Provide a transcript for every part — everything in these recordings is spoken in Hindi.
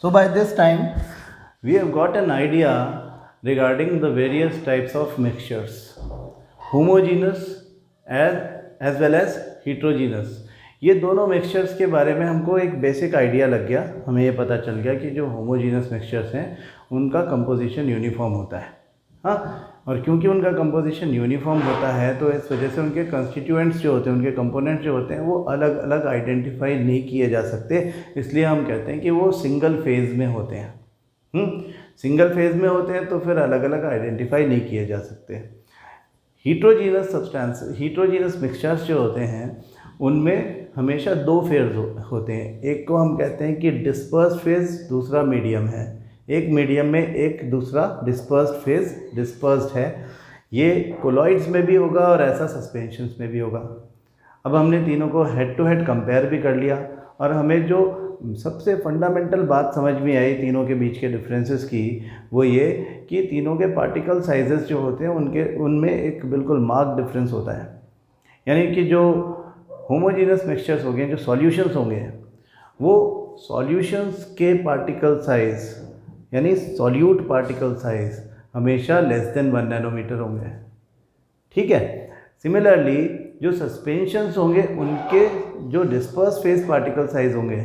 So by this time we have got an idea regarding the various types of mixtures, homogeneous as well as heterogeneous. ये दोनों मिक्सचर्स के बारे में हमको एक बेसिक आइडिया लग गया, हमें ये पता चल गया कि जो होमोजीनस मिक्सचर्स हैं उनका कंपोजिशन यूनिफॉर्म होता है। हाँ, और क्योंकि उनका कंपोजिशन यूनिफॉर्म होता है तो इस वजह से उनके कंस्टिट्यूएंट्स जो होते हैं, उनके कंपोनेंट्स जो होते हैं वो अलग अलग आइडेंटिफाई नहीं किए जा सकते, इसलिए हम कहते हैं कि वो सिंगल फेज़ में होते हैं। सिंगल फेज़ में होते हैं तो फिर अलग अलग आइडेंटिफाई नहीं किए जा सकते। हीट्रोजीनस मिक्सचर्स जो होते हैं उनमें हमेशा दो फेज होते हैं। एक को हम कहते हैं कि डिस्पर्स फेज, दूसरा मीडियम है। एक मीडियम में एक दूसरा डिस्पर्स्ड फेज डिस्पर्स्ड है। ये कोलॉइड्स में भी होगा और ऐसा सस्पेंशंस में भी होगा। अब हमने तीनों को हेड टू हेड कंपेयर भी कर लिया और हमें जो सबसे फंडामेंटल बात समझ में आई तीनों के बीच के डिफरेंसेस की, वो ये कि तीनों के पार्टिकल साइजेस जो होते हैं उनमें एक बिल्कुल मार्क्ड डिफरेंस होता है। यानी कि जो होमोजीनस मिक्सचर्स हो गए, जो सॉल्यूशंस होंगे, वो सॉल्यूशंस के पार्टिकल साइज यानी सॉल्यूट पार्टिकल साइज हमेशा लेस देन 1 नैनोमीटर होंगे। ठीक है। सिमिलरली जो सस्पेंशंस होंगे उनके जो डिस्पर्स फेज पार्टिकल साइज होंगे,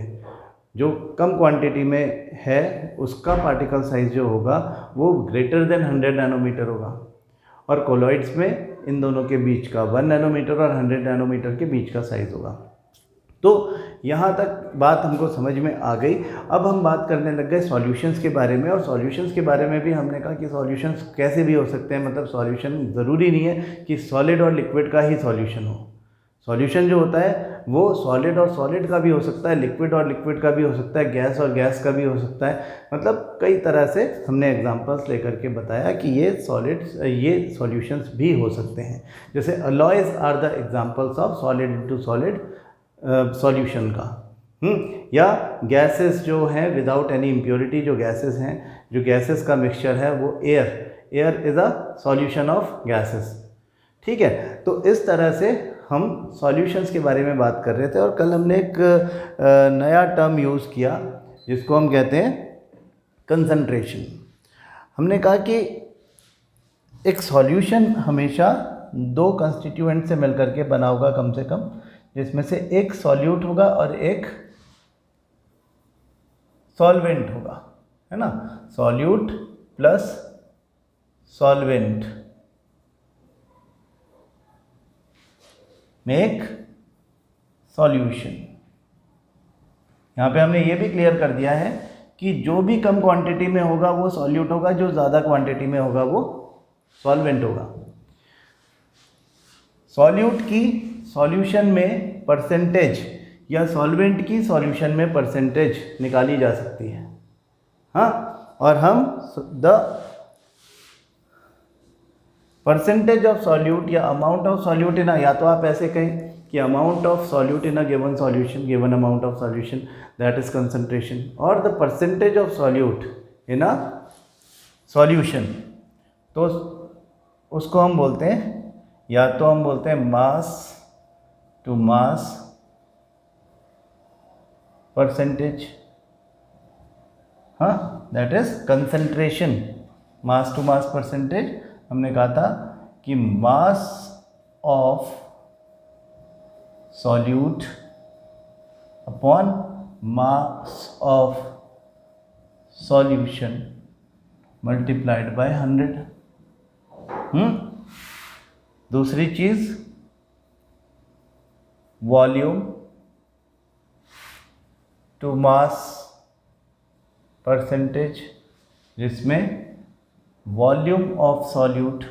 जो कम क्वांटिटी में है उसका पार्टिकल साइज जो होगा वो ग्रेटर देन 100 नैनोमीटर होगा। और कोलॉइड्स में इन दोनों के बीच का 1 नैनोमीटर और 100 नैनोमीटर के बीच का साइज़ होगा। तो यहाँ तक बात हमको समझ में आ गई। अब हम बात करने लग गए सॉल्यूशंस के बारे में, और सॉल्यूशंस के बारे में भी हमने कहा कि सॉल्यूशंस कैसे भी हो सकते हैं। मतलब सॉल्यूशन ज़रूरी नहीं है कि सॉलिड और लिक्विड का ही सॉल्यूशन हो। सॉल्यूशन जो होता है वो सॉलिड और सॉलिड का भी हो सकता है, लिक्विड और लिक्विड का भी हो सकता है, गैस और गैस का भी हो सकता है। मतलब कई तरह से हमने एग्जांपल्स लेकर के बताया कि ये सॉल्यूशंस भी हो सकते हैं। जैसे alloys are the examples of solid into solid solution का। या गैसेस जो हैं विदाउट एनी इम्प्योरिटी, जो गैसेस हैं, जो गैसेस का मिक्सचर है वो air is a solution of gases. ठीक है। तो इस तरह से हम सॉल्यूशंस के बारे में बात कर रहे थे, और कल हमने एक नया टर्म यूज़ किया जिसको हम कहते हैं कंसंट्रेशन। हमने कहा कि एक सॉल्यूशन हमेशा दो कंस्टिट्यूएंट से मिलकर के बना होगा कम से कम, जिसमें से एक सॉल्यूट होगा और एक सॉल्वेंट होगा, है ना। Solute plus solvent make solution. यहाँ पे हमने ये भी क्लियर कर दिया है कि जो भी कम क्वांटिटी में होगा वो सॉल्यूट होगा, जो ज़्यादा क्वांटिटी में होगा वो सॉल्वेंट होगा। सॉल्यूट की सॉल्यूशन में परसेंटेज या सॉल्वेंट की सॉल्यूशन में परसेंटेज निकाली जा सकती है। हाँ, और हम द परसेंटेज ऑफ सॉल्यूट या अमाउंट ऑफ सॉल्यूट इन, या तो आप ऐसे कहें कि amount of solute in a given solution, given amount of solution, that is concentration, और the percentage of solute in a solution, तो उसको हम बोलते हैं, या तो हम बोलते हैं मास टू मास परसेंटेज, हाँ, that is concentration. Mass to mass percentage हमने कहा था कि mass of solute upon mass of solution multiplied by 100। दूसरी चीज वॉल्यूम टू मास परसेंटेज, जिसमें volume of solute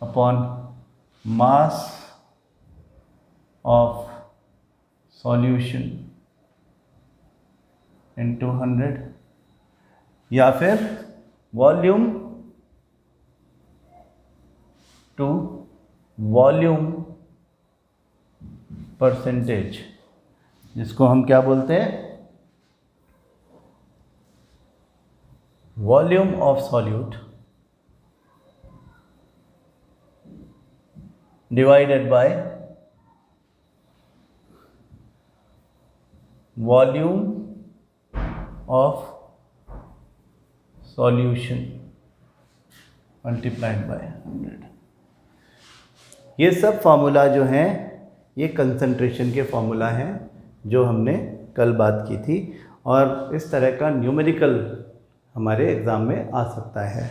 upon mass of solution into 100, या फिर वॉल्यूम टू वॉल्यूम परसेंटेज, जिसको हम क्या बोलते हैं, volume of solute divided by volume of solution multiplied by 100। ये सब फार्मूला जो हैं ये कंसंट्रेशन के फार्मूला हैं जो हमने कल बात की थी, और इस तरह का न्यूमेरिकल हमारे एग्ज़ाम में आ सकता है।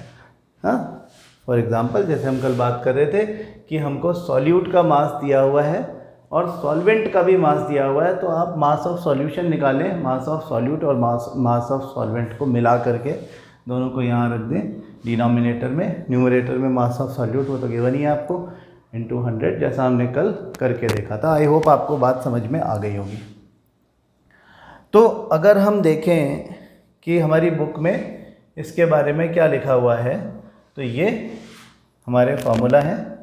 हाँ, फॉर एग्ज़ाम्पल जैसे हम कल बात कर रहे थे कि हमको सॉल्यूट का मास दिया हुआ है और सॉल्वेंट का भी मास दिया हुआ है, तो आप मास ऑफ सॉल्यूशन निकालें, मास ऑफ सॉल्यूट और मास ऑफ सॉल्वेंट को मिला करके दोनों को यहाँ रख दें डिनोमिनेटर में, न्यूमरेटर में मास ऑफ सॉल्यूट वो तो गिवन ही है आपको, इंटू 100, जैसा हमने कल करके देखा था। आई होप आपको बात समझ में आ गई होगी। तो अगर हम देखें कि हमारी बुक में इसके बारे में क्या लिखा हुआ है, तो ये हमारे फार्मूला हैं,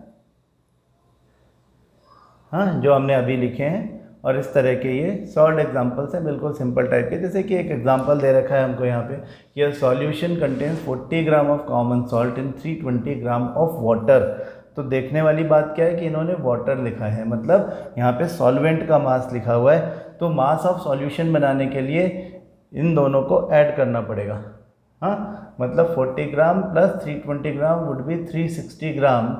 हाँ, जो हमने अभी लिखे हैं, और इस तरह के ये सॉल्व एग्जांपल्स हैं, बिल्कुल सिंपल टाइप के। जैसे कि एक एग्जांपल दे रखा है हमको यहाँ पे कि a solution contains 40 gram of common salt in 320 gram of water. तो देखने वाली बात क्या है कि इन्होंने वाटर लिखा है, मतलब यहाँ पे सॉल्वेंट का मास लिखा हुआ है, तो मास ऑफ सॉल्यूशन बनाने के लिए इन दोनों को ऐड करना पड़ेगा। हाँ, मतलब 40 gram plus 320 gram would be 360 gram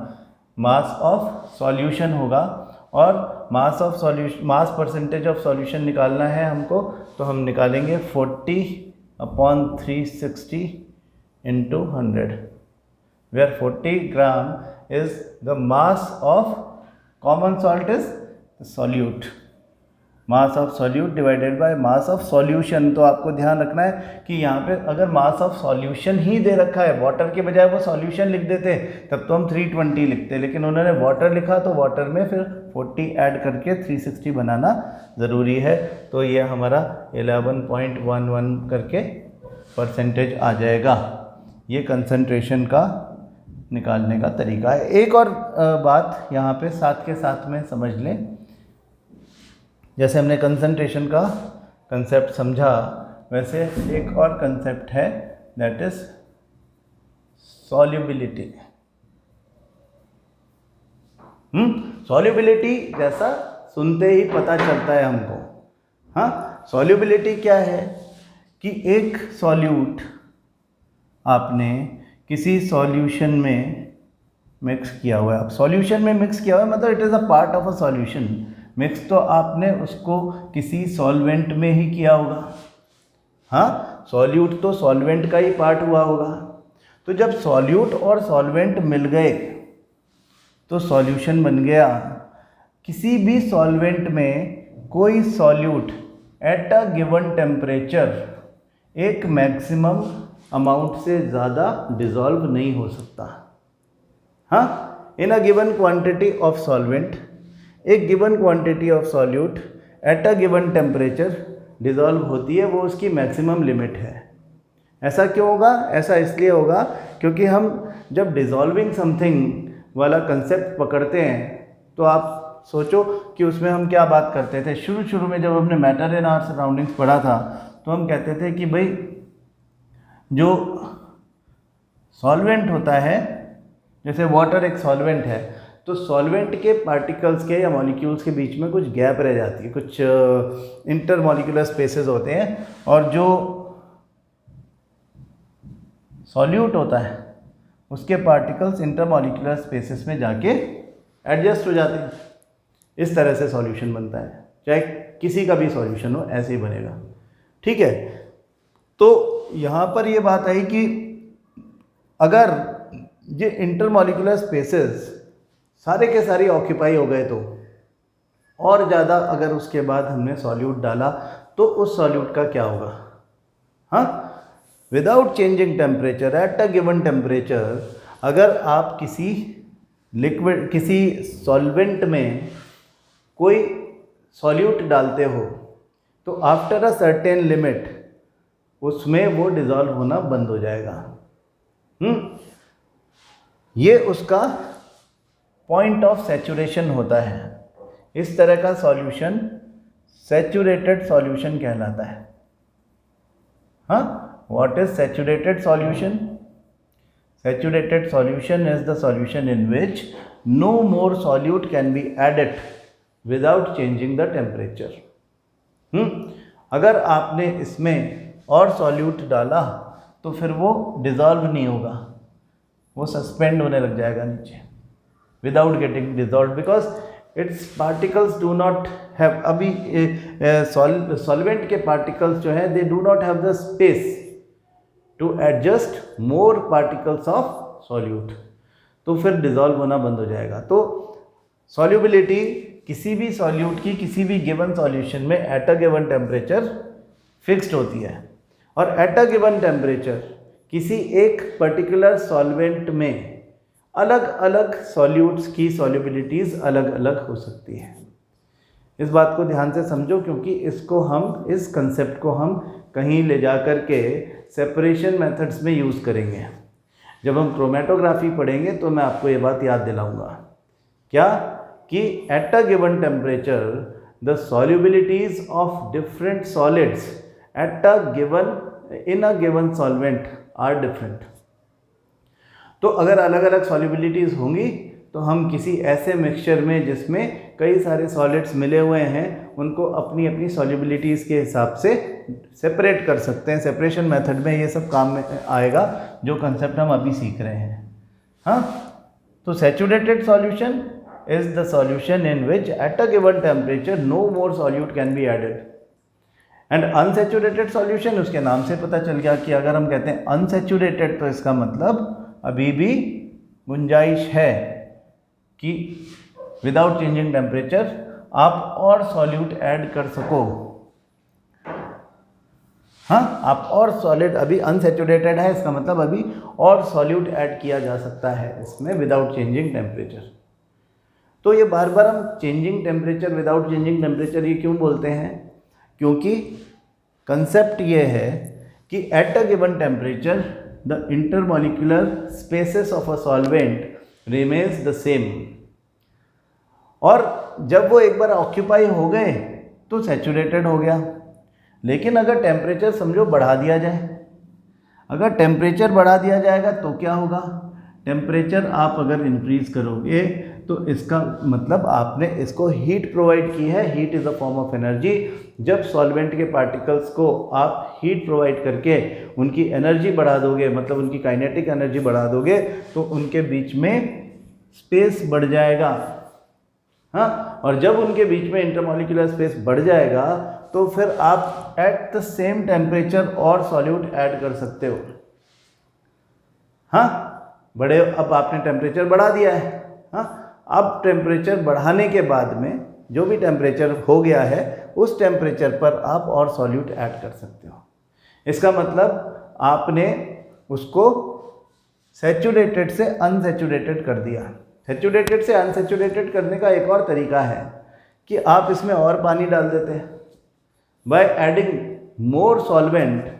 mass of solution होगा, और mass of solution, mass percentage of solution निकालना है हमको, तो हम निकालेंगे 40/360 into 100, where 40 gram is the mass of common salt is solute, mass of solute divided by mass of solution। तो आपको ध्यान रखना है कि यहाँ पे अगर mass of solution ही दे रखा है, वाटर के बजाय वो solution लिख देते तब तो हम 320 लिखते, लेकिन उन्होंने वाटर लिखा तो वाटर में फिर 40 ऐड करके 360 बनाना ज़रूरी है। तो ये हमारा 11.11 करके परसेंटेज आ जाएगा। ये कंसंट्रेशन का निकालने का तरीका है। एक और बात यहाँ पे साथ के साथ में समझ लें, जैसे हमने कंसंट्रेशन का कंसेप्ट समझा, वैसे एक और कंसेप्ट है, दैट इज सॉल्युबिलिटी। सॉल्युबिलिटी जैसा सुनते ही पता चलता है हमको। हाँ, सॉल्युबिलिटी क्या है कि एक सॉल्यूट आपने किसी सॉल्यूशन में मिक्स किया हुआ है। अब सॉल्यूशन में मिक्स किया हुआ है मतलब it is a part of a solution. Mix तो आपने उसको किसी सॉल्वेंट में ही किया होगा। हाँ, सॉल्यूट तो सॉल्वेंट का ही पार्ट हुआ होगा। तो जब सॉल्यूट और सॉल्वेंट मिल गए तो सॉल्यूशन बन गया। किसी भी सॉल्वेंट में कोई solute at a given temperature एक मैक्सिमम अमाउंट से ज़्यादा डिज़ोल्व नहीं हो सकता। हाँ, in a given quantity of solvent, एक given quantity of solute at a given temperature dissolve होती है, वो उसकी मैक्सिमम लिमिट है। ऐसा क्यों होगा? ऐसा इसलिए होगा क्योंकि हम जब डिज़ोल्विंग समथिंग वाला कंसेप्ट पकड़ते हैं तो आप सोचो कि उसमें हम क्या बात करते थे। शुरू में जब हमने मैटर इन आवर सराउंडिंग्स पढ़ा था तो हम कहते थे कि भाई जो सॉल्वेंट होता है, जैसे वाटर एक सॉल्वेंट है, तो सॉल्वेंट के पार्टिकल्स के या मॉलिक्यूल्स के बीच में कुछ गैप रह जाती है, कुछ इंटरमॉलिक्यूलर स्पेसेस होते हैं, और जो सॉल्यूट होता है उसके पार्टिकल्स इंटरमॉलिक्यूलर स्पेसेस में जाके एडजस्ट हो जाते हैं। इस तरह से सॉल्यूशन बनता है, चाहे किसी का भी सॉल्यूशन हो ऐसे ही बनेगा। ठीक है, तो यहाँ पर ये बात आई कि अगर ये इंटरमॉलिक्यूलर स्पेसेस सारे के सारे ऑक्यूपाई हो गए तो, और ज़्यादा अगर उसके बाद हमने सॉल्यूट डाला तो उस सॉल्यूट का क्या होगा? हाँ, without changing temperature at a given temperature, अगर आप किसी लिक्विड, किसी सॉल्वेंट में कोई सॉल्यूट डालते हो तो आफ्टर अ सर्टेन लिमिट उसमें वो डिज़ोल्व होना बंद हो जाएगा। ये उसका पॉइंट ऑफ सैचुरेशन होता है। इस तरह का सॉल्यूशन सैचुरेटेड सॉल्यूशन कहलाता है। हाँ, what is saturated solution? Saturated solution is the solution in which no more solute can be added without changing the temperature. अगर आपने इसमें और सॉल्यूट डाला तो फिर वो डिज़ोल्व नहीं होगा, वो सस्पेंड होने लग जाएगा नीचे without getting dissolve, because its particles do not have, अभी सॉल्वेंट के पार्टिकल्स जो हैं they do not have the space to adjust more particles of solute, तो फिर डिज़ोल्व होना बंद हो जाएगा। तो सॉल्युबिलिटी किसी भी सॉल्यूट की किसी भी गिवन सॉल्यूशन में eight a given temperature fixed होती है, और एट अ गिवन टेम्परेचर किसी एक पर्टिकुलर सॉल्वेंट में अलग अलग सॉल्यूट्स की सॉल्युबिलिटीज़ अलग अलग हो सकती है। इस बात को ध्यान से समझो, क्योंकि इस कंसेप्ट को हम कहीं ले जा कर के सेपरेशन मेथड्स में यूज़ करेंगे। जब हम क्रोमेटोग्राफी पढ़ेंगे तो मैं आपको ये बात याद दिलाऊंगा, क्या कि at a given temperature the solubilities of different solids at a given in a given solvent are different. तो अगर अलग अलग सॉल्युबिलिटीज़ होंगी तो हम किसी ऐसे मिक्सचर में जिसमें कई सारे सॉलिड्स मिले हुए हैं उनको अपनी अपनी सॉल्युबिलिटीज़ के हिसाब से सेपरेट कर सकते हैं। सेपरेशन मेथड में ये सब काम में आएगा जो कंसेप्ट हम अभी सीख रहे हैं। हाँ, तो saturated solution is the solution in which at a given temperature no more solute can be added. And unsaturated solution, उसके नाम से पता चल गया कि अगर हम कहते हैं अनसेचुरेटेड तो इसका मतलब अभी भी गुंजाइश है कि विदाउट चेंजिंग टेम्परेचर आप और सॉल्यूट ऐड कर सको। हाँ, आप और सॉलिड, अभी अनसेचुरेटेड है इसका मतलब अभी और सॉल्यूट ऐड किया जा सकता है इसमें विदाउट चेंजिंग टेम्परेचर। तो ये बार बार हम changing temperature without changing temperature ये क्यों बोलते हैं? क्योंकि कंसेप्ट ये है कि at a given temperature the intermolecular spaces of a solvent remains the same, और जब वो एक बार ऑक्यूपाई हो गए तो सैचुरेटेड हो गया। लेकिन अगर टेम्परेचर समझो बढ़ा दिया जाए, अगर टेम्परेचर बढ़ा दिया जाएगा तो क्या होगा? टेम्परेचर आप अगर इंक्रीज़ करोगे तो इसका मतलब आपने इसको हीट प्रोवाइड की है। Heat is a form of energy. जब सॉल्वेंट के पार्टिकल्स को आप हीट प्रोवाइड करके उनकी एनर्जी बढ़ा दोगे, मतलब उनकी काइनेटिक एनर्जी बढ़ा दोगे, तो उनके बीच में स्पेस बढ़ जाएगा। हाँ, और जब उनके बीच में इंटरमॉलिक्यूलर स्पेस बढ़ जाएगा तो फिर आप एट द सेम टेम्परेचर और सॉल्यूट ऐड कर सकते हो। हाँ, बड़े, अब आपने टेम्परेचर बढ़ा दिया है। हाँ, अब टेम्परेचर बढ़ाने के बाद में जो भी टेम्परेचर हो गया है उस टेम्परेचर पर आप और सॉल्यूट ऐड कर सकते हो। इसका मतलब आपने उसको सैचुरेटेड से अनसैचुरेटेड कर दिया। सैचुरेटेड से अनसैचुरेटेड करने का एक और तरीका है कि आप इसमें और पानी डाल देते हैं। By adding more solvent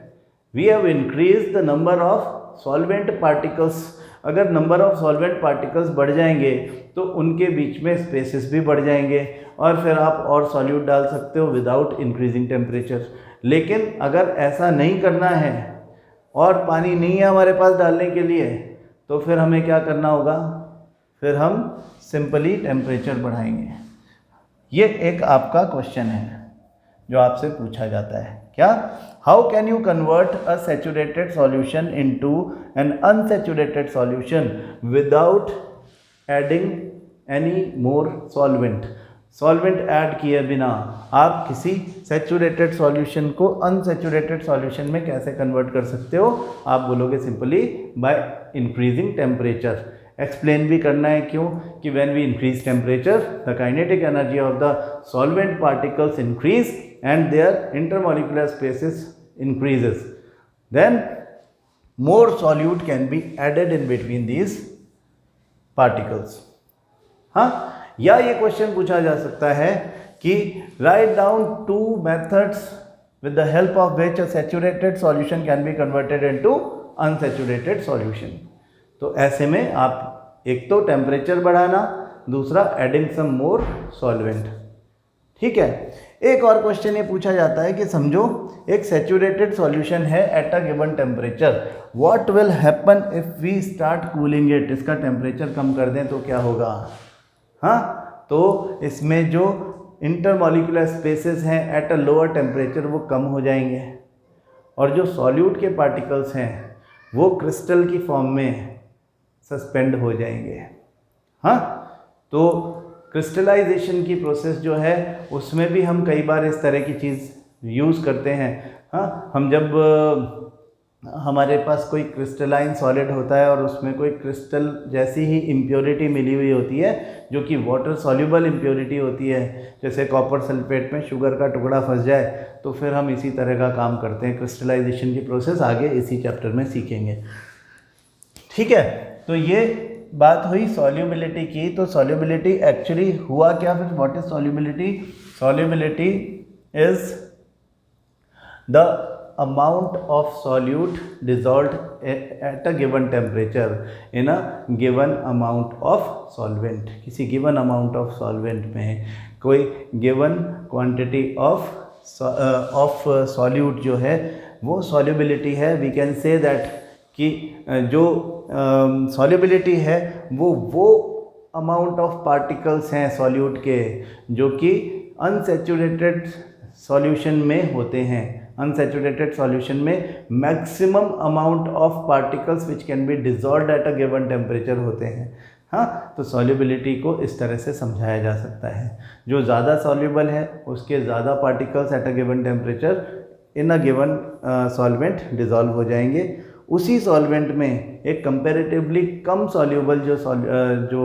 we have increase the number of solvent particles. अगर नंबर ऑफ सॉल्वेंट पार्टिकल्स बढ़ जाएंगे तो उनके बीच में स्पेसेस भी बढ़ जाएंगे और फिर आप और सॉल्यूट डाल सकते हो विदाउट इंक्रीजिंग टेम्परेचर। लेकिन अगर ऐसा नहीं करना है और पानी नहीं है हमारे पास डालने के लिए, तो फिर हमें क्या करना होगा? फिर हम सिंपली टेम्परेचर बढ़ाएंगे। ये एक आपका क्वेश्चन है जो आपसे पूछा जाता है, क्या? How can you convert a saturated solution into an unsaturated solution without adding any more solvent? Solvent add किए बिना आप किसी सैचुरेटेड सॉल्यूशन को अनसैचुरेटेड सॉल्यूशन में कैसे कन्वर्ट कर सकते हो? आप बोलोगे simply by increasing temperature. Explain भी करना है क्यों, कि when we increase temperature the kinetic energy of the solvent particles increase and their intermolecular spaces increases, then more solute can be added in between these particles. हाँ, या ये क्वेश्चन पूछा जा सकता है कि write down two methods with the help of which a saturated solution can be converted into unsaturated solution. तो ऐसे में आप एक तो टेम्परेचर बढ़ाना, दूसरा एडिंग सम मोर सॉल्वेंट। ठीक है। एक और क्वेश्चन ये पूछा जाता है कि समझो एक सैचुरेटेड सॉल्यूशन है at a given temperature, what will happen if we start cooling it? इसका टेम्परेचर कम कर दें तो क्या होगा? हाँ, तो इसमें जो इंटरमॉलिक्यूलर स्पेसेस हैं एट अ लोअर टेम्परेचर वो कम हो जाएंगे, और जो सॉल्यूट के पार्टिकल्स हैं वो क्रिस्टल की फॉर्म में सस्पेंड हो जाएंगे। हाँ, तो क्रिस्टलाइजेशन की प्रोसेस जो है उसमें भी हम कई बार इस तरह की चीज़ यूज़ करते हैं। हाँ, हम जब हमारे पास कोई क्रिस्टलाइन सॉलिड होता है और उसमें कोई क्रिस्टल जैसी ही इम्प्योरिटी मिली हुई होती है जो कि वाटर सॉल्युबल इम्प्योरिटी होती है, जैसे कॉपर सल्फेट में शुगर का टुकड़ा फंस जाए, तो फिर हम इसी तरह का काम करते हैं। क्रिस्टलाइजेशन की प्रोसेस आगे इसी चैप्टर में सीखेंगे। ठीक है, तो ये बात हुई सॉल्युबिलिटी की। तो सॉल्युबिलिटी एक्चुअली हुआ क्या फिर? What is solubility? Solubility is the amount of solute dissolved at a given temperature in a given amount of solvent। किसी given amount of solvent में कोई given quantity of solute जो है वो solubility है। we can say that कि जो solubility है वो amount of particles हैं solute के जो कि unsaturated solution में होते हैं। अनसैचुरेटेड सॉल्यूशन में maximum amount of particles which can be dissolved eight a given temperature होते हैं। हाँ, तो सॉल्युबिलिटी को इस तरह से समझाया जा सकता है, जो ज़्यादा सॉल्युबल है उसके ज़्यादा particles eight a given temperature in a given solvent dissolve हो जाएंगे। उसी सॉल्वेंट में एक कंपैरेटिवली कम सॉल्युबल जो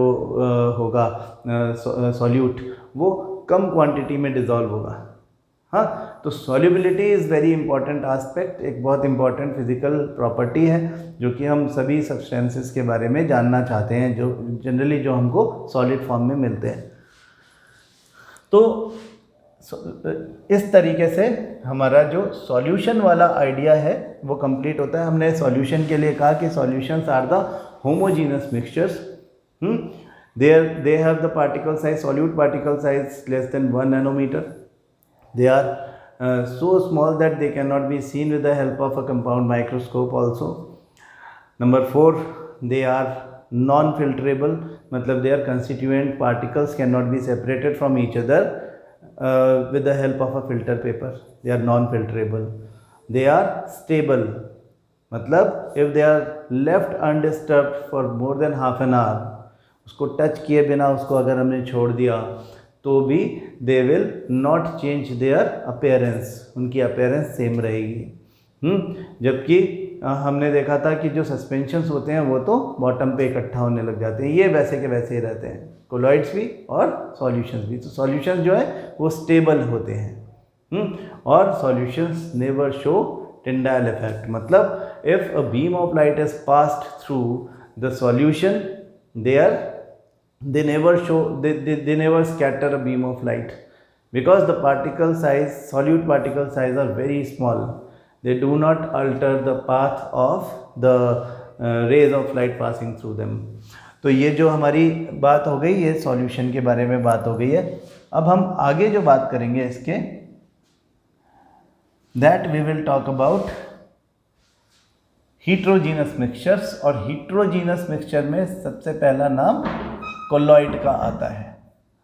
होगा सॉल्यूट वो कम क्वांटिटी में डिजॉल्व होगा। हाँ, तो solubility is very important aspect, एक बहुत इंपॉर्टेंट फिजिकल प्रॉपर्टी है जो कि हम सभी सब्सटेंसेस के बारे में जानना चाहते हैं, जो जनरली जो हमको सॉलिड फॉर्म में मिलते हैं। तो इस तरीके से हमारा जो सॉल्यूशन वाला आइडिया है वो कंप्लीट होता है। हमने सॉल्यूशन के लिए कहा कि solutions are the homogeneous mixtures. They have the particle size, solute particle size less than 1 nanometer. They are so small that they cannot be seen with the help of a compound microscope also. Number 4, they are non-filtrable, मतलब their constituent particles cannot be separated from each other with the help of a filter paper. They are non-filtrable. They are stable, मतलब if they are left undisturbed for more than half an hour, उसको टच किए बिना उसको अगर हमने छोड़ दिया तो भी they will not change their appearance, उनकी अपेयरेंस सेम रहेगी। जबकि हमने देखा था कि जो सस्पेंशंस होते हैं वो तो बॉटम पे इकट्ठा होने लग जाते हैं, ये वैसे के वैसे ही रहते हैं, कोलॉइड्स भी और सॉल्यूशंस भी। तो सॉल्यूशंस जो है वो स्टेबल होते हैं। और सॉल्यूशंस नेवर शो टिंडाइल इफेक्ट, मतलब if a beam of light is passed through the solution they never scatter a beam of light because the particle size, solute particle size are very small. They do not alter the path of the rays of light passing through them. तो ये जो हमारी बात हो गई, ये सॉल्यूशन के बारे में बात हो गई है। अब हम आगे जो बात करेंगे इसके, that we will talk about heterogeneous mixtures। और heterogeneous mixture में सबसे पहला नाम कोलॉइड का आता है।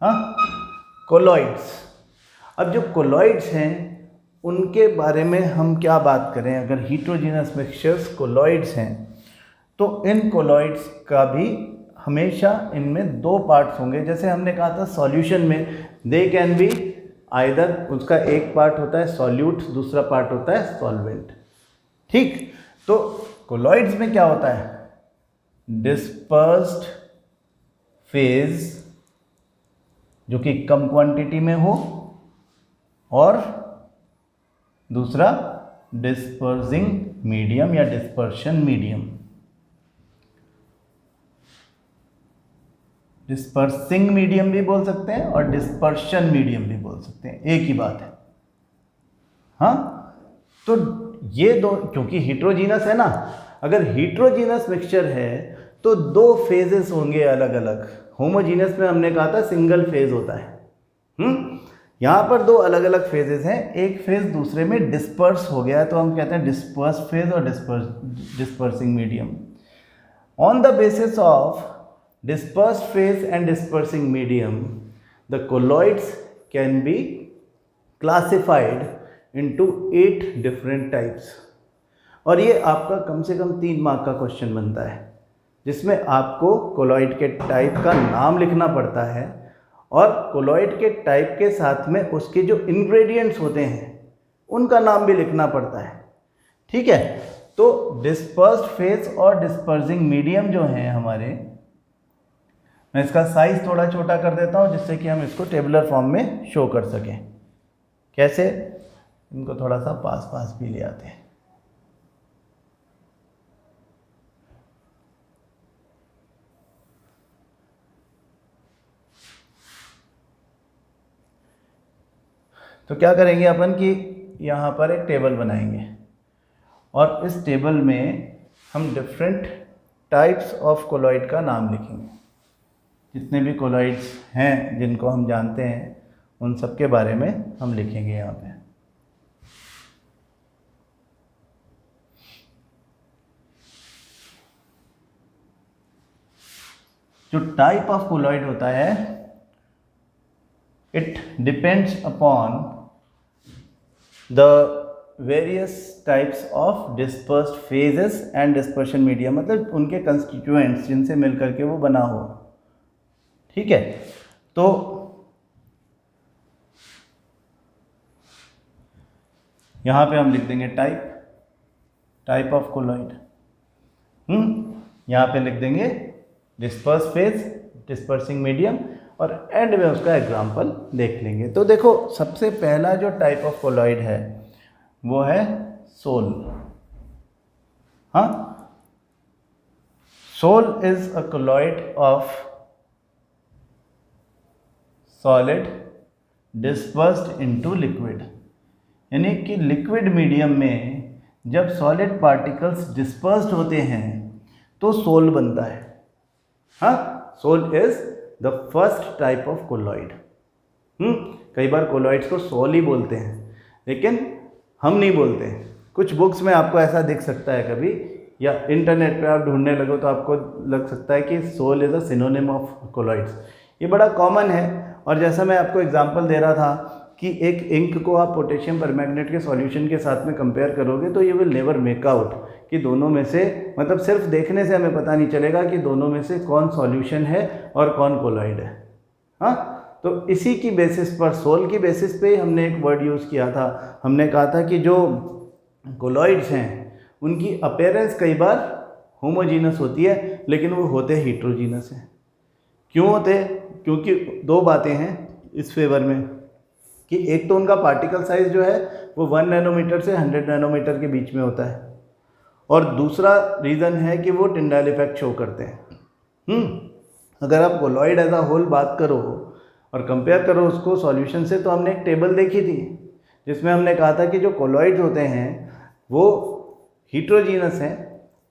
हाँ, कोलॉइड्स। अब जो कोलॉइड्स हैं उनके बारे में हम क्या बात करें? अगर हीट्रोजीनस मिक्सचर्स कोलॉइड्स हैं तो इन कोलॉइड्स का भी हमेशा इनमें दो पार्ट्स होंगे। जैसे हमने कहा था सॉल्यूशन में दे कैन बी आइदर, उसका एक पार्ट होता है सॉल्यूट, दूसरा पार्ट होता है सॉल्वेंट। ठीक, तो कोलॉइड्स में क्या होता है? डिस्पर्स्ड फेज जो कि कम क्वांटिटी में हो, और दूसरा डिस्पर्सिंग मीडियम या डिस्पर्शन मीडियम। डिस्पर्सिंग मीडियम भी बोल सकते हैं और डिस्पर्शन मीडियम भी बोल सकते हैं, एक ही बात है। हाँ, तो ये दो, क्योंकि हीट्रोजीनस है ना, अगर हीट्रोजीनस मिक्सचर है तो दो फेजेस होंगे अलग अलग। होमोजीनस में हमने कहा था सिंगल फेज होता है। यहाँ पर दो अलग अलग फेजेस हैं, एक फेज दूसरे में डिस्पर्स हो गया तो हम कहते हैं डिस्पर्स फेज और dispersing medium. On the basis of dispersed phase and dispersing medium, the colloids can be classified into 8 different types. और ये आपका कम से कम 3 मार्क का क्वेश्चन बनता है, जिसमें आपको कोलॉइड के टाइप का नाम लिखना पड़ता है और कोलॉइड के टाइप के साथ में उसके जो इंग्रेडिएंट्स होते हैं उनका नाम भी लिखना पड़ता है। ठीक है, तो डिस्पर्स्ड फेज और डिस्पर्सिंग मीडियम जो हैं हमारे, मैं इसका साइज थोड़ा छोटा कर देता हूँ जिससे कि हम इसको टेबुलर फॉर्म में शो कर सकें। कैसे, इनको थोड़ा सा पास पास भी ले आते हैं। तो क्या करेंगे अपन कि यहाँ पर एक टेबल बनाएंगे और इस टेबल में हम डिफरेंट टाइप्स ऑफ कोलॉइड का नाम लिखेंगे। जितने भी कोलॉइड्स हैं जिनको हम जानते हैं उन सब के बारे में हम लिखेंगे यहाँ पे। जो टाइप ऑफ कोलॉइड होता है, it depends upon the various types of dispersed phases and dispersion medium, मतलब उनके कंस्टिट्यूएंट्स जिनसे मिलकर के वो बना हो। ठीक है, तो यहाँ पे हम लिख देंगे टाइप ऑफ कोलॉइड। यहाँ पे लिख देंगे डिस्पर्स फेज, डिस्पर्सिंग मीडियम, और एंड में उसका एग्जाम्पल देख लेंगे। तो देखो, सबसे पहला जो टाइप ऑफ कोलॉइड है वो है सोल। हाँ, sol is a colloid of solid dispersed into liquid, यानी कि लिक्विड मीडियम में जब सॉलिड पार्टिकल्स डिस्पर्स्ड होते हैं तो सोल बनता है। हाँ, sol is the first type of colloid. कई बार कोलॉइड्स को सोल ही बोलते हैं, लेकिन हम नहीं बोलते हैं। कुछ बुक्स में आपको ऐसा दिख सकता है कभी, या इंटरनेट पे आप ढूंढने लगो तो आपको लग सकता है कि sol is a synonym of colloids. ये बड़ा कॉमन है। और जैसा मैं आपको एग्जांपल दे रहा था कि एक इंक को आप पोटेशियम परमैंगनेट के सॉल्यूशन के साथ में कंपेयर करोगे तो ये विल नेवर मेक आउट कि दोनों में से, मतलब सिर्फ देखने से हमें पता नहीं चलेगा कि दोनों में से कौन सॉल्यूशन है और कौन कोलॉइड है। हाँ, तो इसी की बेसिस पर, सोल की बेसिस पे हमने एक वर्ड यूज़ किया था। हमने कहा था कि जो कोलॉइड्स हैं उनकी अपीयरेंस कई बार होमोजीनस होती है, लेकिन वो होते हीट्रोजीनस हैं। क्यों होते? क्योंकि 2 बातें हैं इस फेवर में कि एक तो उनका पार्टिकल साइज जो है वो 1 नैनोमीटर से 100 नैनोमीटर के बीच में होता है, और दूसरा रीज़न है कि वो टिंडाइल इफेक्ट शो करते हैं। अगर आप कोलॉइड एज अ होल बात करो और कंपेयर करो उसको सॉल्यूशन से, तो हमने एक टेबल देखी थी जिसमें हमने कहा था कि जो कोलॉइड्स होते हैं वो हीट्रोजीनस हैं,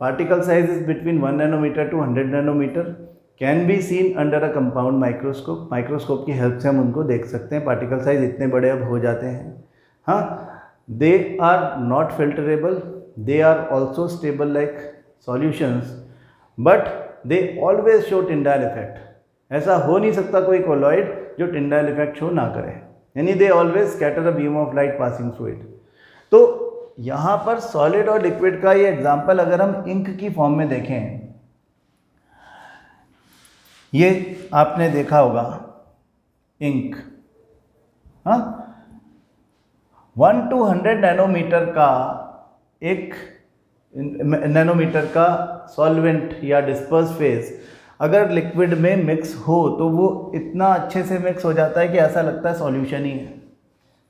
particle size is between 1 nanometer to 100 nanometer, can be seen under a compound microscope. Microscope की हेल्प से हम उनको देख सकते हैं, पार्टिकल साइज इतने बड़े अब हो जाते हैं। हाँ, they are not filterable, they are also stable like solutions, but they always show tyndall effect। ऐसा हो नहीं सकता कोई कोलॉइड जो tyndall effect शो ना करे, यानी they always scatter a beam of light passing through it। तो यहाँ पर सॉलिड और लिक्विड का ये एग्जाम्पल अगर हम इंक की फॉर्म में देखें, ये आपने देखा होगा इंक। हाँ, 1 to 100 नैनोमीटर का एक नैनोमीटर का सॉल्वेंट या डिस्पर्स फेज अगर लिक्विड में मिक्स हो तो वो इतना अच्छे से मिक्स हो जाता है कि ऐसा लगता है सॉल्यूशन ही है।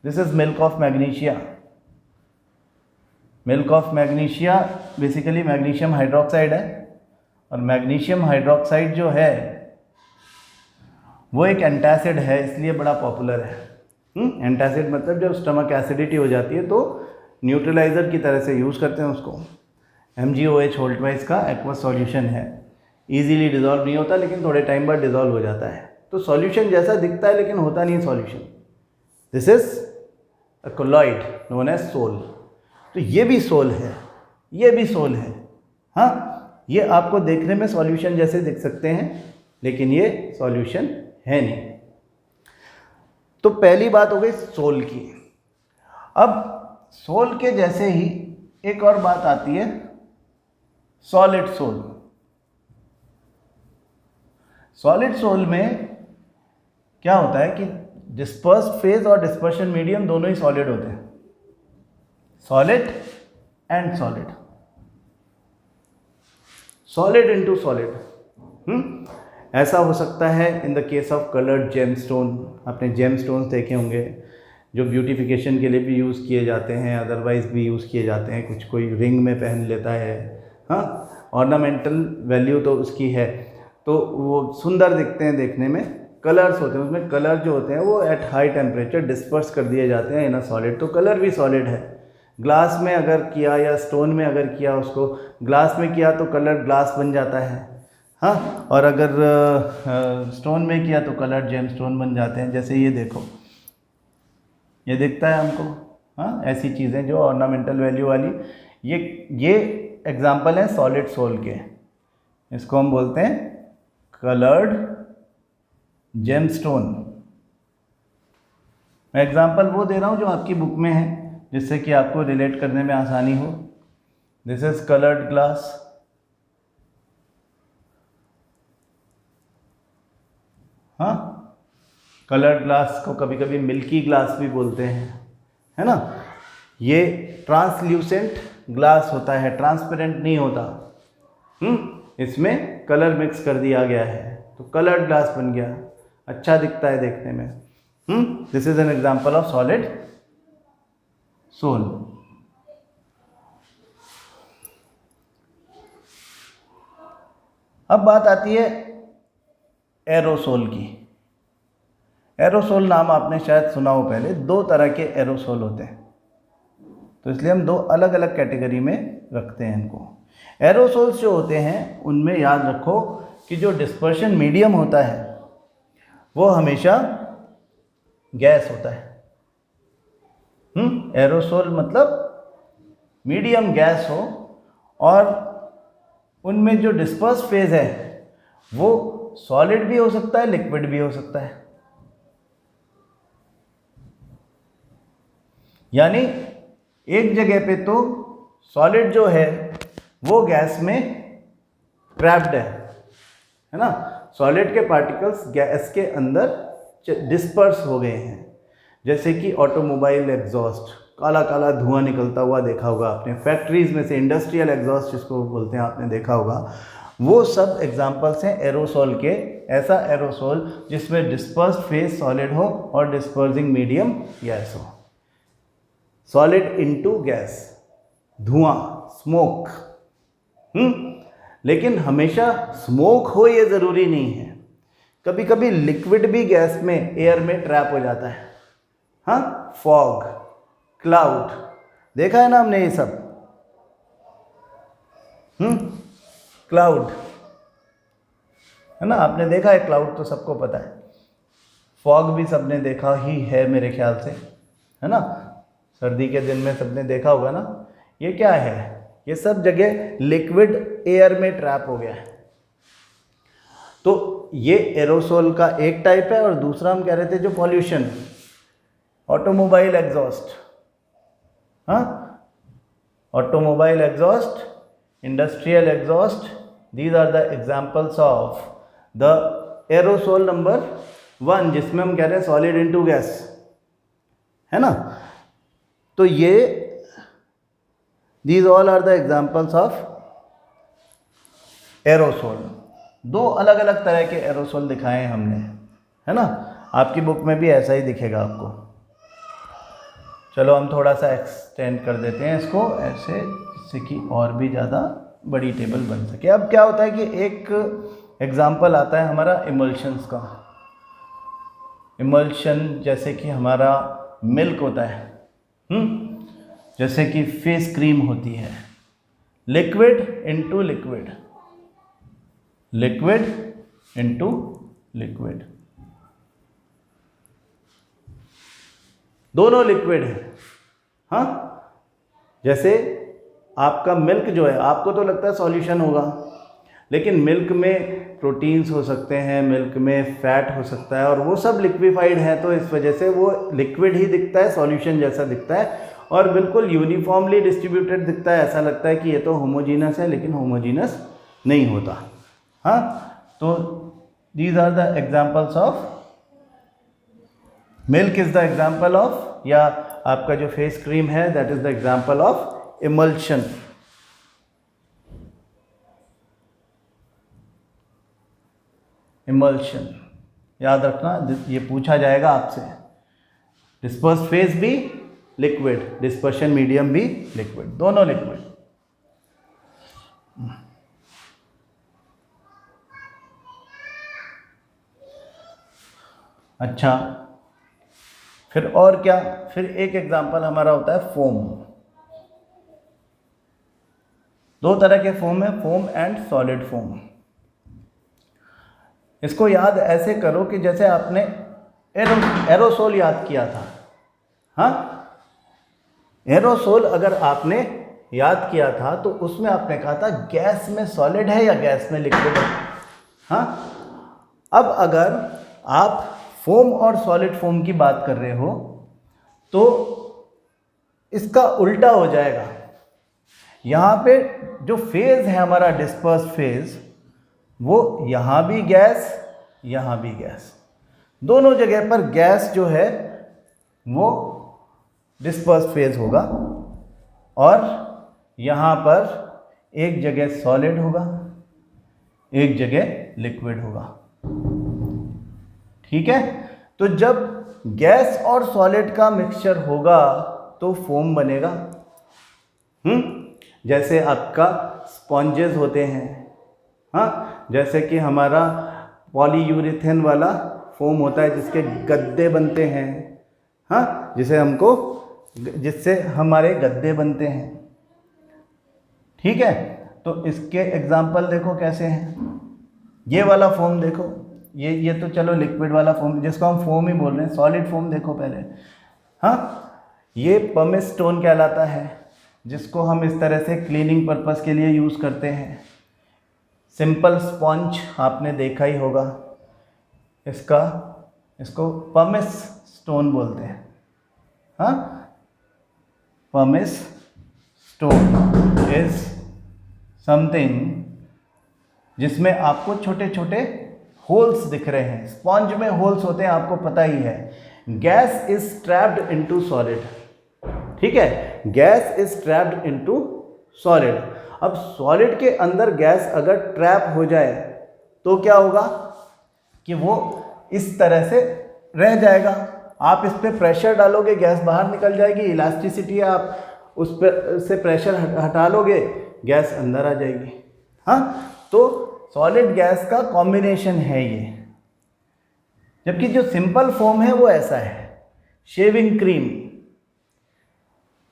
This is milk of magnesia. Milk of magnesia basically magnesium hydroxide है, और मैग्नीशियम हाइड्रोक्साइड जो है वो एक एंटासिड है, इसलिए बड़ा पॉपुलर है। एंटासिड मतलब जब स्टमक एसिडिटी हो जाती है तो न्यूट्रलाइज़र की तरह से यूज़ करते हैं उसको। MgOH होल्टवाइज का एक्वस सॉल्यूशन है, इजीली डिज़ोल्व नहीं होता, लेकिन थोड़े टाइम बाद डिज़ोल्व हो जाता है। तो सॉल्यूशन जैसा दिखता है लेकिन होता नहीं है solution. This is a colloid known as sol. तो ये भी सोल है, ये भी सोल है। हाँ, ये आपको देखने में सॉल्यूशन जैसे दिख सकते हैं, लेकिन ये सॉल्यूशन है नहीं। तो पहली बात हो गई सोल की। अब सोल के जैसे ही एक और बात आती है सॉलिड सोल। सॉलिड सोल में क्या होता है कि डिस्पर्स्ड फेज और डिस्पर्शन मीडियम दोनों ही सॉलिड होते हैं, solid and solid, solid into solid. ऐसा हो सकता है in the case of coloured gemstone. आपने जेमस्टोन्स देखे होंगे जो ब्यूटिफिकेशन के लिए भी यूज़ किए जाते हैं, अदरवाइज भी यूज़ किए जाते हैं, कुछ कोई रिंग में पहन लेता है, हाँ, ऑर्नामेंटल वैल्यू तो उसकी है, तो वो सुंदर दिखते हैं देखने में। कलर्स होते हैं, उसमें कलर जो होते हैं वो एट हाई टेम्परेचर डिस्पर्स कर दिए जाते हैं इन अ सॉलिड, तो कलर भी सॉलिड है। ग्लास में अगर किया या स्टोन में अगर किया, उसको ग्लास में किया तो कलर ग्लास बन जाता है, हाँ, और अगर स्टोन में किया तो कलर जेमस्टोन बन जाते हैं। जैसे ये देखो, ये दिखता है हमको, हाँ, ऐसी चीज़ें जो ऑर्नामेंटल वैल्यू वाली, ये एग्जांपल है सॉलिड सोल के। इसको हम बोलते हैं कलर्ड जेमस्टोन। मैं एग्जांपल वो दे रहा हूँ जो आपकी बुक में है, जिससे कि आपको रिलेट करने में आसानी हो। दिस इज कलर्ड ग्लास, हाँ, कलर्ड ग्लास को कभी कभी मिल्की ग्लास भी बोलते हैं, है ना। ये ट्रांसल्यूसेंट ग्लास होता है, ट्रांसपेरेंट नहीं होता। इसमें कलर मिक्स कर दिया गया है तो कलर्ड ग्लास बन गया, अच्छा दिखता है देखने में। This is an example of solid sol. अब बात आती है एरोसोल की। एरोसोल नाम आपने शायद सुना हो पहले। दो तरह के एरोसोल होते हैं, तो इसलिए हम दो अलग अलग कैटेगरी में रखते हैं इनको। एरोसोल्स जो होते हैं उनमें याद रखो कि जो डिस्पर्शन मीडियम होता है वो हमेशा गैस होता है। एरोसोल मतलब मीडियम गैस हो, और उनमें जो डिस्पर्स फेज है वो सॉलिड भी हो सकता है, लिक्विड भी हो सकता है। यानी एक जगह पे तो सॉलिड जो है वो गैस में ट्रैप्ड है ना, सॉलिड के पार्टिकल्स गैस के अंदर डिस्पर्स हो गए हैं। जैसे कि ऑटोमोबाइल एग्जॉस्ट, काला काला धुआं निकलता हुआ देखा होगा आपने, फैक्ट्रीज में से इंडस्ट्रियल एग्जॉस्ट जिसको बोलते हैं आपने देखा होगा, वो सब एग्जांपल्स हैं एरोसोल के। ऐसा एरोसोल जिसमें डिस्पर्स्ड फेज सॉलिड हो और डिस्पर्सिंग मीडियम गैस हो। सॉलिड इनटू गैस, धुआं, स्मोक। लेकिन हमेशा स्मोक हो ये ज़रूरी नहीं है, कभी कभी लिक्विड भी गैस में, एयर में ट्रैप हो जाता है, हाँ, फॉग, क्लाउड, देखा है ना हमने ये सब। क्लाउड है ना, आपने देखा है क्लाउड, तो सबको पता है। फॉग भी सबने देखा ही है मेरे ख्याल से, है ना, सर्दी के दिन में सबने देखा होगा ना। ये क्या है, ये सब जगह लिक्विड एयर में ट्रैप हो गया है। तो ये एरोसोल का एक टाइप है, और दूसरा हम कह रहे थे जो पॉल्यूशन, ऑटोमोबाइल एग्जॉस्ट, हाँ, automobile exhaust, industrial exhaust, these are the examples of the aerosol number 1, जिसमें हम कह रहे हैं सॉलिड इनटू गैस, है ना। तो ये these all are the examples of aerosol. दो अलग अलग तरह के एरोसोल दिखाए हैं हमने, है ना। आपकी बुक में भी ऐसा ही दिखेगा आपको। चलो हम थोड़ा सा एक्सटेंड कर देते हैं इसको ऐसे, जिससे कि और भी ज़्यादा बड़ी टेबल बन सके। अब क्या होता है कि एक एग्जाम्पल आता है हमारा इमल्शंस का। इमल्शन जैसे कि हमारा मिल्क होता है, जैसे कि फेस क्रीम होती है, liquid into liquid, liquid into liquid, दोनों लिक्विड है, हाँ। जैसे आपका मिल्क जो है, आपको तो लगता है सॉल्यूशन होगा, लेकिन मिल्क में प्रोटीन्स हो सकते हैं, मिल्क में फैट हो सकता है, और वो सब लिक्विफाइड है, तो इस वजह से वो लिक्विड ही दिखता है, सॉल्यूशन जैसा दिखता है और बिल्कुल यूनिफॉर्मली डिस्ट्रीब्यूटेड दिखता है। ऐसा लगता है कि ये तो होमोजीनस है, लेकिन होमोजीनस नहीं होता। हाँ, तो these are the examples of milk is the example of, या आपका जो फेस क्रीम है that is the example of emulsion. Emulsion याद रखना, ये पूछा जाएगा आपसे। डिस्पर्स फेज भी लिक्विड, डिस्पर्शन मीडियम भी लिक्विड, दोनों लिक्विड। अच्छा, फिर और क्या, फिर एक एग्जांपल हमारा होता है फोम। दो तरह के फोम है, फोम एंड सॉलिड फोम। इसको याद ऐसे करो कि जैसे आपने एरोसोल याद किया था। हाँ, एरोसोल अगर आपने याद किया था तो उसमें आपने कहा था गैस में सॉलिड है या गैस में लिक्विड है। हाँ, अब अगर आप फोम और सॉलिड फोम की बात कर रहे हो तो इसका उल्टा हो जाएगा। यहाँ पे जो फेज है हमारा डिस्पर्स फेज, वो यहाँ भी गैस, यहाँ भी गैस, दोनों जगह पर गैस जो है वो डिस्पर्स फेज होगा, और यहाँ पर एक जगह सॉलिड होगा, एक जगह लिक्विड होगा। ठीक है, तो जब गैस और सॉलिड का मिक्सचर होगा तो फोम बनेगा। जैसे आपका स्पॉन्जेस होते हैं, हाँ, जैसे कि हमारा पॉलीयूरेथेन वाला फोम होता है जिसके गद्दे बनते हैं, हाँ, जिससे हमारे गद्दे बनते हैं। ठीक है, तो इसके एग्जाम्पल देखो कैसे हैं। ये वाला फोम देखो, ये तो चलो लिक्विड वाला फोम, जिसको हम फोम ही बोल रहे हैं। सॉलिड फोम देखो पहले, हाँ, ये पमिस स्टोन कहलाता है, जिसको हम इस तरह से क्लीनिंग पर्पस के लिए यूज़ करते हैं। सिंपल स्पॉन्ज आपने देखा ही होगा, इसको पमिस स्टोन बोलते हैं। हाँ, पमिस स्टोन इज समथिंग जिसमें आपको छोटे छोटे होल्स दिख रहे हैं। स्पॉन्ज में होल्स होते हैं, आपको पता ही है। Gas is trapped into solid. ठीक है, gas is trapped into solid. अब सॉलिड के अंदर गैस अगर ट्रैप हो जाए तो क्या होगा कि वो इस तरह से रह जाएगा। आप इस पर प्रेशर डालोगे, गैस बाहर निकल जाएगी। इलास्टिसिटी है, आप उस पर से प्रेशर हटा लोगे, गैस अंदर आ जाएगी। हाँ, तो सॉलिड गैस का कॉम्बिनेशन है ये। जबकि जो सिंपल फॉर्म है वो ऐसा है। शेविंग क्रीम,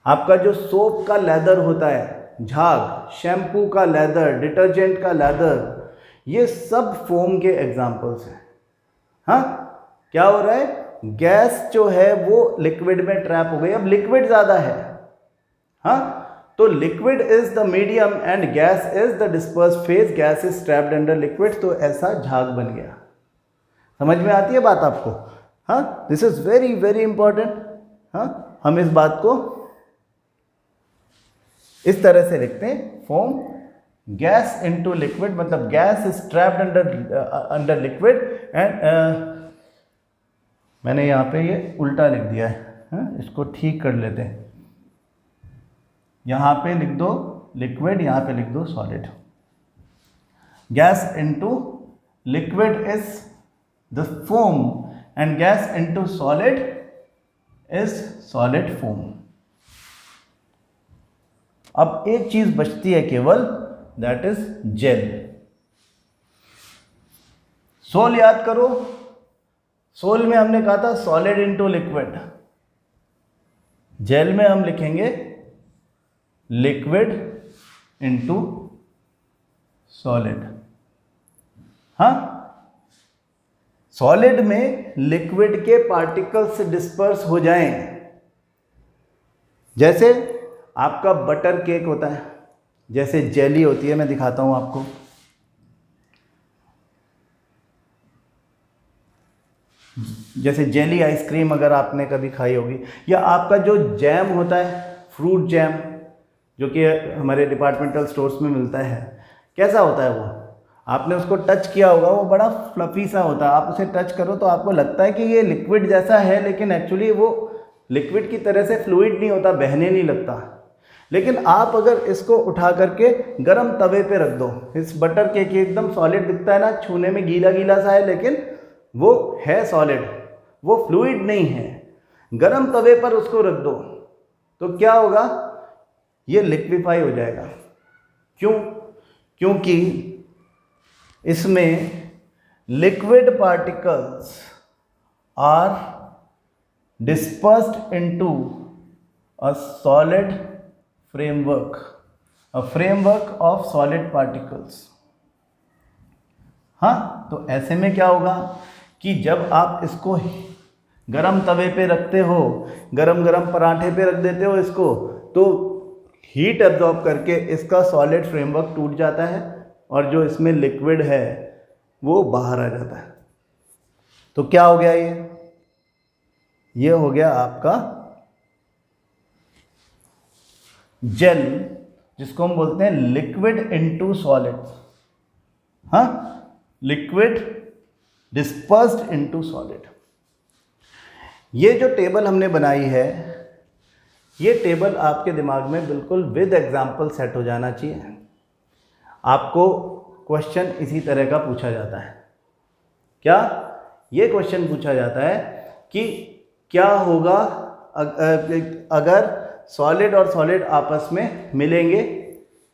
आपका जो सोप का लेदर होता है, झाग, शैम्पू का लेदर, डिटर्जेंट का लेदर, ये सब फोम के एग्जाम्पल्स हैं। हाँ, क्या हो रहा है, गैस जो है वो लिक्विड में ट्रैप हो गई। अब लिक्विड ज़्यादा है, हाँ, तो liquid is the medium and gas is the disperse phase. Gas is trapped under liquid, तो ऐसा झाग बन गया। समझ में आती है बात आपको? हाँ, this is very very important. हाँ, हम इस बात को इस तरह से लिखते हैं, फोम गैस इनटू लिक्विड, मतलब gas is trapped under liquid and मैंने यहाँ पे ये उल्टा लिख दिया है। हाँ, इसको ठीक कर लेते हैं। यहाँ पे लिख दो लिक्विड, यहाँ पे लिख दो solid. Gas into liquid is the foam and gas into solid is solid foam. अब एक चीज बचती है केवल, दैट इज जेल। सोल याद करो, सोल में हमने कहा था सॉलिड इनटू लिक्विड। जेल में हम लिखेंगे लिक्विड इनटू सॉलिड। हाँ, सॉलिड में लिक्विड के पार्टिकल्स डिस्पर्स हो जाएं। जैसे आपका बटर केक होता है, जैसे जेली होती है, मैं दिखाता हूं आपको। जैसे जेली आइसक्रीम अगर आपने कभी खाई होगी, या आपका जो जैम होता है फ्रूट जैम जो कि हमारे डिपार्टमेंटल स्टोर्स में मिलता है, कैसा होता है वो, आपने उसको टच किया होगा, वो बड़ा फ्लफी सा होता है। आप उसे टच करो तो आपको लगता है कि ये लिक्विड जैसा है, लेकिन एक्चुअली वो लिक्विड की तरह से फ्लूइड नहीं होता, बहने नहीं लगता। लेकिन आप अगर इसको उठा करके गरम तवे पे रख दो, इस बटर केक एकदम सॉलिड दिखता है ना, छूने में गीला गीला सा है, लेकिन वो है सॉलिड, वो फ्लूइड नहीं है। गरम तवे पर उसको रख दो तो क्या होगा, ये लिक्विफाई हो जाएगा। क्यों? क्योंकि इसमें liquid particles are dispersed into a solid framework, a framework of solid particles। हाँ, तो ऐसे में क्या होगा कि जब आप इसको गरम तवे पे रखते हो, गरम गरम पराठे पे रख देते हो इसको, तो हीट एब्जॉर्ब करके इसका सॉलिड फ्रेमवर्क टूट जाता है और जो इसमें लिक्विड है वो बाहर आ जाता है। तो क्या हो गया, ये हो गया आपका जेल, जिसको हम बोलते हैं लिक्विड इनटू सॉलिड। हाँ, लिक्विड डिस्पर्स्ड इनटू सॉलिड। ये जो टेबल हमने बनाई है, ये टेबल आपके दिमाग में बिल्कुल विद एग्जाम्पल सेट हो जाना चाहिए। आपको क्वेश्चन इसी तरह का पूछा जाता है। क्या? ये क्वेश्चन पूछा जाता है कि क्या होगा अगर सॉलिड और सॉलिड आपस में मिलेंगे।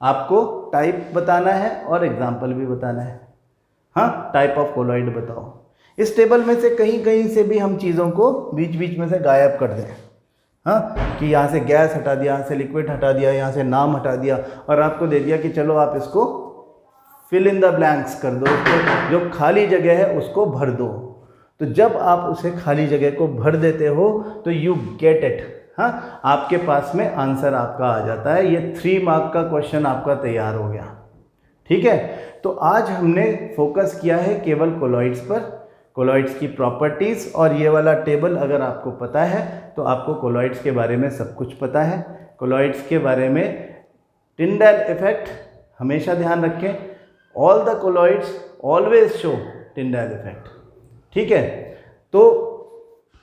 आपको टाइप बताना है और एग्जाम्पल भी बताना है। हाँ, टाइप ऑफ कोलॉइड बताओ। इस टेबल में से कहीं कहीं से भी हम चीज़ों को बीच बीच में से गायब कर दें। हाँ, कि यहाँ से गैस हटा दिया, यहाँ से लिक्विड हटा दिया, यहाँ से नाम हटा दिया, और आपको दे दिया कि चलो आप इसको फिल इन द ब्लैंक्स कर दो, उसको जो खाली जगह है उसको भर दो। तो जब आप उसे खाली जगह को भर देते हो तो यू गेट इट। हाँ, आपके पास में आंसर आपका आ जाता है। ये 3 मार्क का क्वेश्चन आपका तैयार हो गया। ठीक है, तो आज हमने फोकस किया है केवल कोलॉइड्स पर, कोलॉइड्स की प्रॉपर्टीज़, और ये वाला टेबल अगर आपको पता है तो आपको कोलॉइड्स के बारे में सब कुछ पता है। कोलॉइड्स के बारे में टिंडेल इफेक्ट हमेशा ध्यान रखें, all the colloids always show Tyndall effect. ठीक है, तो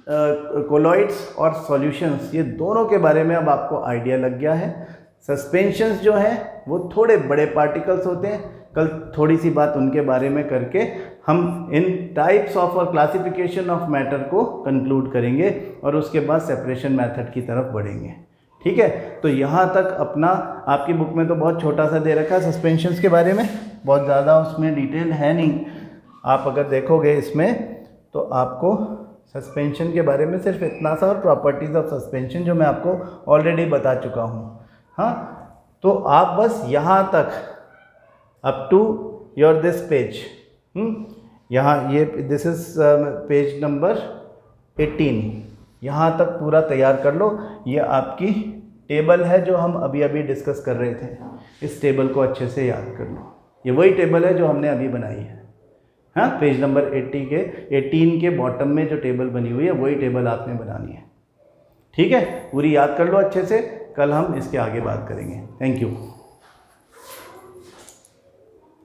कोलॉइड्स और सॉल्यूशंस, ये दोनों के बारे में अब आपको आइडिया लग गया है। सस्पेंशंस जो हैं वो थोड़े बड़े पार्टिकल्स होते हैं। कल थोड़ी सी बात उनके बारे में करके हम इन टाइप्स ऑफ और क्लासिफिकेशन ऑफ मैटर को कंक्लूड करेंगे और उसके बाद सेपरेशन मेथड की तरफ बढ़ेंगे। ठीक है, तो यहाँ तक अपना, आपकी बुक में तो बहुत छोटा सा दे रखा है सस्पेंशंस के बारे में, बहुत ज़्यादा उसमें डिटेल है नहीं। आप अगर देखोगे इसमें तो आपको सस्पेंशन के बारे में सिर्फ इतना सा, और प्रॉपर्टीज़ ऑफ सस्पेंशन जो मैं आपको ऑलरेडी बता चुका हूँ। हाँ, तो आप बस यहाँ तक up to your this page, यहाँ ये दिस इज पेज नंबर 18, यहाँ तक पूरा तैयार कर लो। ये आपकी टेबल है जो हम अभी अभी डिस्कस कर रहे थे। इस टेबल को अच्छे से याद कर लो। ये वही टेबल है जो हमने अभी बनाई है। हाँ, पेज नंबर 18 के बॉटम में जो टेबल बनी हुई है वही टेबल आपने बनानी है। ठीक है, पूरी याद कर लो अच्छे से। कल हम इसके आगे बात करेंगे। Thank you.